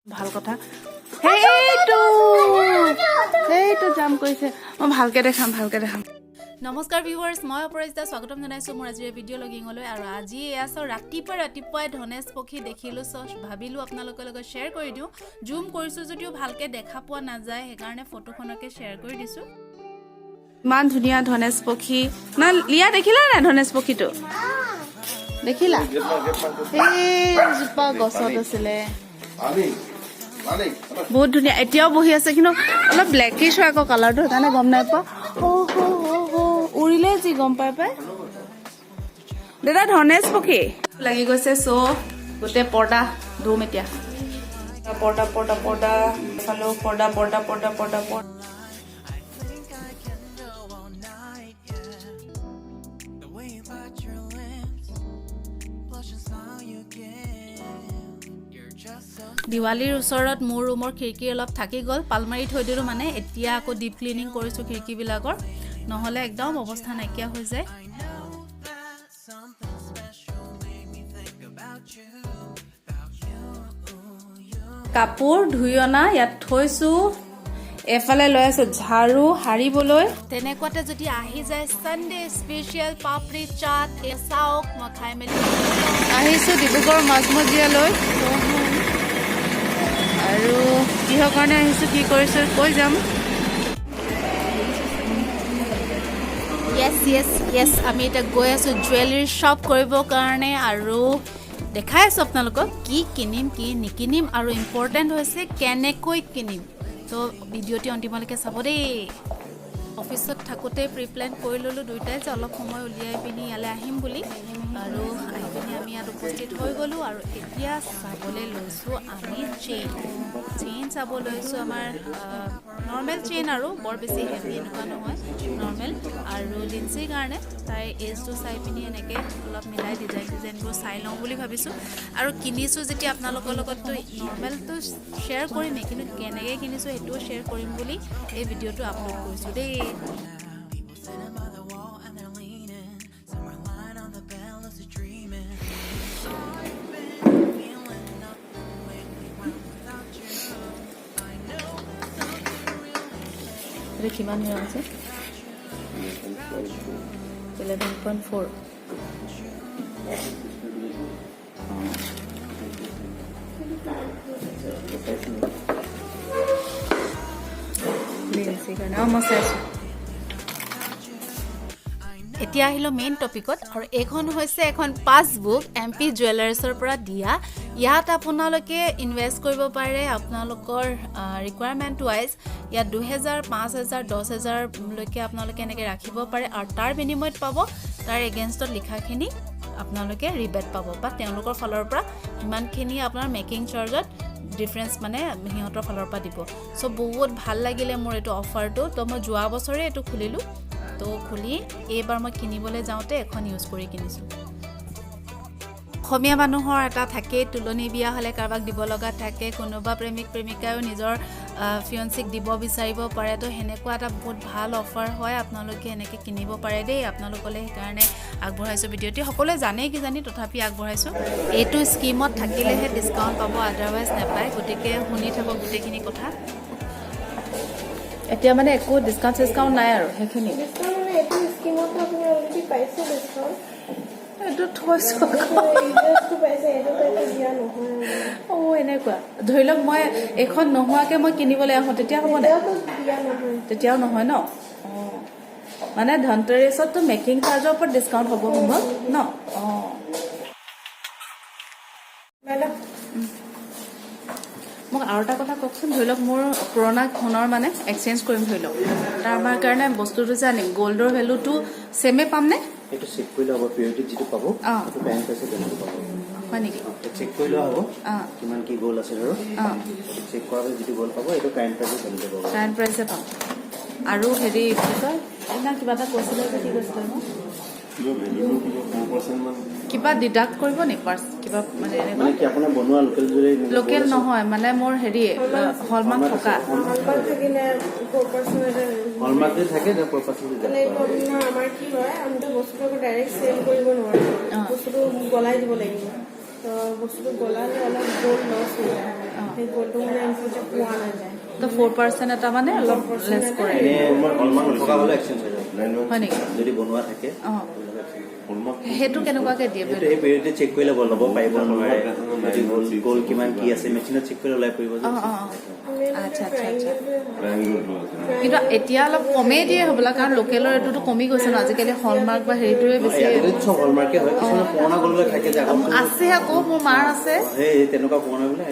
ভাল কথা সেইটো জাম কৰিছে মই ভালকে দেখাম নমস্কাৰ ভিউৱাৰ্স মই অপৰাজিতা স্বাগতম জনাইছো মোৰ আজিৰ ভিডিঅ' লগিঙলৈ আৰু আজি এয়াছ ৰাতিপুৱাই ধনেশ পক্ষী দেখিলো ভাবিলো আপোনালোকৰ লগত শ্বেয়াৰ কৰি দিও জুম কৰিছো যদিও ভালকে দেখা পোৱা নাযায় সেইকাৰণে ফটোখনকে শ্বেয়াৰ কৰি দিছো মান ধুনিয়া ধনেশ পক্ষী না লিয়া দেখিলা না ধনেশ পক্ষীটো দেখিলা এই জুপা গছত আছিলে বহুত ধুনিয়া এতিয়াও বহি আছে কিন্তু অলপ ব্লেকিশ হয় আকৌ কালাৰটো সেইকাৰণে গম নাই পোৱা উৰিলে যি গম পাই দাদা ধনেশ পক্ষী লাগি গৈছে গোটেই পৰ্দা ধুম এতিয়া পৰ্দা চালো পৰ্দা দিৱালীৰ ওচৰত মোৰ ৰুমৰ খিৰিকী অলপ থাকি গ'ল পালমাৰি থৈ দিলো মানে এতিয়া আকৌ ডিপ ক্লিনিং কৰিছো খিৰিকীবিলাকৰ নহলে একদম অৱস্থা নাইকিয়া হৈ যায় কাপোৰ ধুই অনা ইয়াত থৈছো এফালে লৈ আছে ঝাৰু হাৰিবলৈ তেনেকুৱাতে যদি আহি যায় সানডে স্পেশাল পাপৰি চাট এসাওক মই খাই মেলি আহিছো ডিব্ৰুগড় মাজমজিয়ালৈ আৰু কিহৰ কাৰণে আহিছো কি কৰিছো কৈ যাম yes আমি এটা গৈ আছো জুৱেলাৰী শ্বপ কৰিবৰ কাৰণে আৰু দেখাই আছো আপোনালোকক কি কিনিম কি নিকিনিম আৰু ইম্পৰ্টেণ্ট হৈছে কেনেকৈ কিনিম তো ভিডিঅ'টি অন্তিমলৈকে চাব দেই অফিসত থাকোতে প্ৰিপ্লেন কৰি ললো দুইটাই যে অলপ সময় উলিয়াই পিনি ইয়ালৈ আহিম বুলি আৰু আহি পিনি আমি ইয়াত উপস্থিত হৈ গলো আৰু এতিয়া চাবলৈ লৈছো আমি চেইন চাব লৈছো আমাৰ নৰ্মেল চেইন আৰু বৰ বেছি হেভি এনেকুৱা নহয় নৰ্মেল আৰু লিন্সিৰ কাৰণে তাই এজটো চাই পিনি এনেকৈ অলপ মিলাই ডিজাইনবোৰ চাই লওঁ বুলি ভাবিছোঁ আৰু কিনিছোঁ যেতিয়া আপোনালোকৰ লগততো নৰ্মেলটো শ্বেয়াৰ কৰিমেই কিন্তু কেনেকৈ কিনিছোঁ সেইটোও শ্বেয়াৰ কৰিম বুলি এই ভিডিঅ'টো আপলোড কৰিছোঁ দেই কিমান নিয়ম আছে 11.4 এতিয়া আহিলো মেইন টপিকত আৰু এইখন হৈছে এখন পাছবুক এমপি জুৱেলাৰ্ছৰ পৰা দিয়া ইয়াত আপোনালোকে ইনভেষ্ট কৰিব পাৰে আপোনালোকৰ ৰিকুৱাৰমেণ্ট ৱাইজ ইয়াত 2000 5000 10000 লৈকে আপোনালোকে এনেকৈ ৰাখিব পাৰে আৰু তাৰ বিনিময়ত পাব তাৰ এগেইনষ্টত লিখাখিনি আপোনালোকে ৰিবেট পাব বা তেওঁলোকৰ ফালৰ পৰা ইমানখিনি আপোনাৰ মেকিং চাৰ্জত ডিফাৰেন্স মানে সিহঁতৰ ফালৰ পৰা দিব সো বহুত ভাল লাগিলে মোৰ এইটো অফাৰটো তো মই যোৱা বছৰে এইটো খুলিলো তো খুলি এইবাৰ মই কিনিবলৈ যাওঁতে এখন ইউজ কৰি কিনিছোঁ অসমীয়া মানুহৰ এটা থাকে তুলনি বিয়া হ'লে কাৰোবাক দিব লগা থাকে কোনোবা প্ৰেমিকায়ো নিজৰ ফিয়ন্সিক দিব বিচাৰিব পাৰে তো সেনেকুৱা এটা বহুত ভাল অফাৰ হয় আপোনালোকে এনেকৈ কিনিব পাৰে দেই আপোনালোকলৈ সেইকাৰণে আগবঢ়াইছোঁ ভিডিঅ'টি সকলোৱে জানেই কি জানি তথাপি আগবঢ়াইছোঁ এইটো স্কিমত থাকিলেহে ডিছকাউণ্ট পাব আদাৰৱাইজ নাপায় গতিকে শুনি থাকক গোটেইখিনি কথা এতিয়া মানে একো ডিছকাউণ্ট নাই আৰু সেইখিনি এনেকুৱা ধৰি লওক মই এইখন নোহোৱাকে মই কিনিবলৈ আহোঁ তেতিয়া হ'ব নাই তেতিয়াও নহয় ন মানে ধনতেৰেছত মেকিং চাৰ্জৰ ওপৰত ডিছকাউণ্ট হ'ব সম্ভৱ ন মোক আৰু এটা কথা কওকচোন ধৰি লওক মোৰ পুৰণা সোণৰ মানে এক্সচেঞ্জ কৰিম ধৰি লওক তাৰ আমাৰ কাৰণে বস্তুটো যে আনিম গ'ল্ডৰ ভেলুটো ছেমে পামনে এটা চেক কৰি লব পিউৰিটি যেটো পাবো সেইটো ব্যাংক আছে তেনেকৈ পাবো হয় নেকি চেক কৰি লব কিমান কি গোল আছে আৰু চেক কৰাৰ যেটো গোল পাবো এটা কাৰেন্ট প্ৰাইস তেনেকৈ পাবো কাৰেন্ট প্ৰাইসে পাম আৰু হেৰি কি কয় এনা কিবা এটা কৈছিলে যে কি কৈছিলে ন কিবা ডিডাক্ট কৰিব নি পাৰ্স কিবা মানে কি আপোনাৰ বনোৱা লোকেল জুৱেলাৰী লোকেল নহয় মানে মোৰ হেৰি হলমাৰ্ক থকা হলমাৰ্ক থাকিলে 4% হলমাৰ্ক থাকে যে 4% মানে আমাৰ কি হয় আমি তো বস্তুটো ডাইৰেক্ট সেল কৰিব নোৱাৰো বস্তুটো গলাই দিব লাগিব তো বস্তুটো গলালে অলপ গোল লছ হৈ যায় সেই গ'লটো মানে ইন ফিউচাৰ পোৱা নাযায় তো 4% এটা মানে অলপ লেছ কৰে এনে মই হলমাৰ্ক নথকা হ'লে এক্সচেঞ্জ হৈ যাব হয় নেকি যদি বনোৱা থাকে সেইটো কেনেকুৱাকে দিয়ে এইটো এই পিৰিয়ডে চেক কৰিলে ল'ব পাৰিব নোৱাৰে যদি গ'ল কিমান কি আছে মেচিনত চেক কৰিলে ওলাই পৰিব যে আচ্ছা আচ্ছা আচ্ছা কিন্তু এতিয়া অলপ কমেই দিয়ে হ'বলা কাৰণ লোকেলৰ এইটোতো কমি গৈছে ন আজিকালি হলমাৰ্ক বা হেৰিটোৱে বেছি চব হলমাৰ্কে হয় কিছুমান পুৰণা গ'লবিলাক থাকে যে আছে আকৌ মোৰ মাৰ আছে সেই তেনেকুৱা পুৰণা বোলে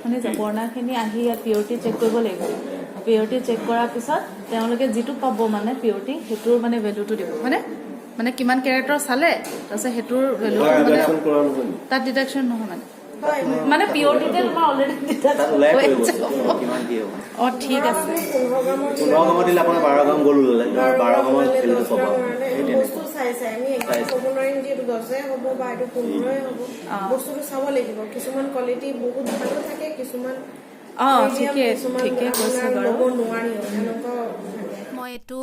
শুনিছে পুৰণাখিনি আহি ইয়াত পিয়ৰিটি চেক কৰিব লাগিব পিয়ৰিটি চেক কৰাৰ পিছত তেওঁলোকে যিটো পাব মানে পিয়ৰিটি সেইটোৰ মানে ভেলুটো দিব হয়নে মানে কিমান কেৰেক্টাৰ চালে তাৰপিছত সেইটোৰ ভেলুটো মানে তাত ডিডাকশ্যন নহয় মানে পিয়ৰিটিতে তোমাৰ অলৰেডি অঁ ঠিক আছে 15 গ্ৰামত দিলে আপোনাৰ 12 গ্ৰাম গ'ল ওলালে 12 গ্ৰামত ভেলুটো পাব বস্তু চাই আমি একদম ক'ব নোৱাৰিম যে এইটো 10 হ'ব বা এইটো 15 হ'ব বস্তুটো চাব লাগিব কিছুমান কোৱালিটি বহুত ভালো থাকে কিছুমান ঠিকে কৈছে বাৰু মই এইটো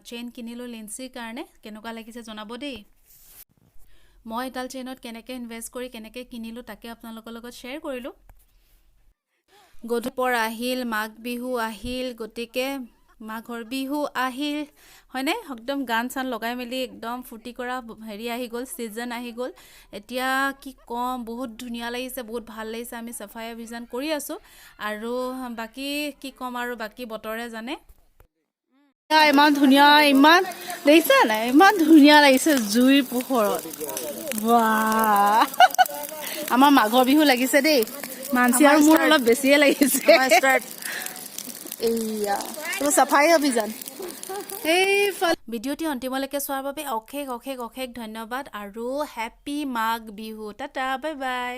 চেইন কিনিলোঁ লিন্সিৰ কাৰণে কেনেকুৱা লাগিছে জনাব দেই মই এডাল চেইনত কেনেকৈ ইনভেষ্ট কৰি কেনেকৈ কিনিলোঁ তাকে আপোনালোকৰ লগত শ্বেয়াৰ কৰিলোঁ গধূপৰ আহিল মাঘ বিহু আহিল গতিকে মাঘৰ বিহু আহিল হয়নে একদম গান চান লগাই মেলি একদম ফূৰ্তি কৰা হেৰি আহি গ'ল ছিজন আহি গ'ল এতিয়া কি ক'ম বহুত ধুনীয়া লাগিছে বহুত ভাল লাগিছে আমি চাফাই অভিযান কৰি আছোঁ আৰু বাকী কি ক'ম আৰু বাকী বতৰে জানে ইমান ধুনীয়া ইমান দেখিছা নাই ইমান ধুনীয়া লাগিছে জুইৰ পোহৰত বাহ আমাৰ মাঘৰ বিহু লাগিছে দেই মানসী আৰু মোৰ অলপ বেছিয়ে লাগিছে এইয়া চাফাই অভিযান ভিডিঅ'টি অন্তিমলৈকে চোৱাৰ বাবে অশেষ অশেষ অশেষ ধন্যবাদ আৰু happy Magh Bihu tata bye bye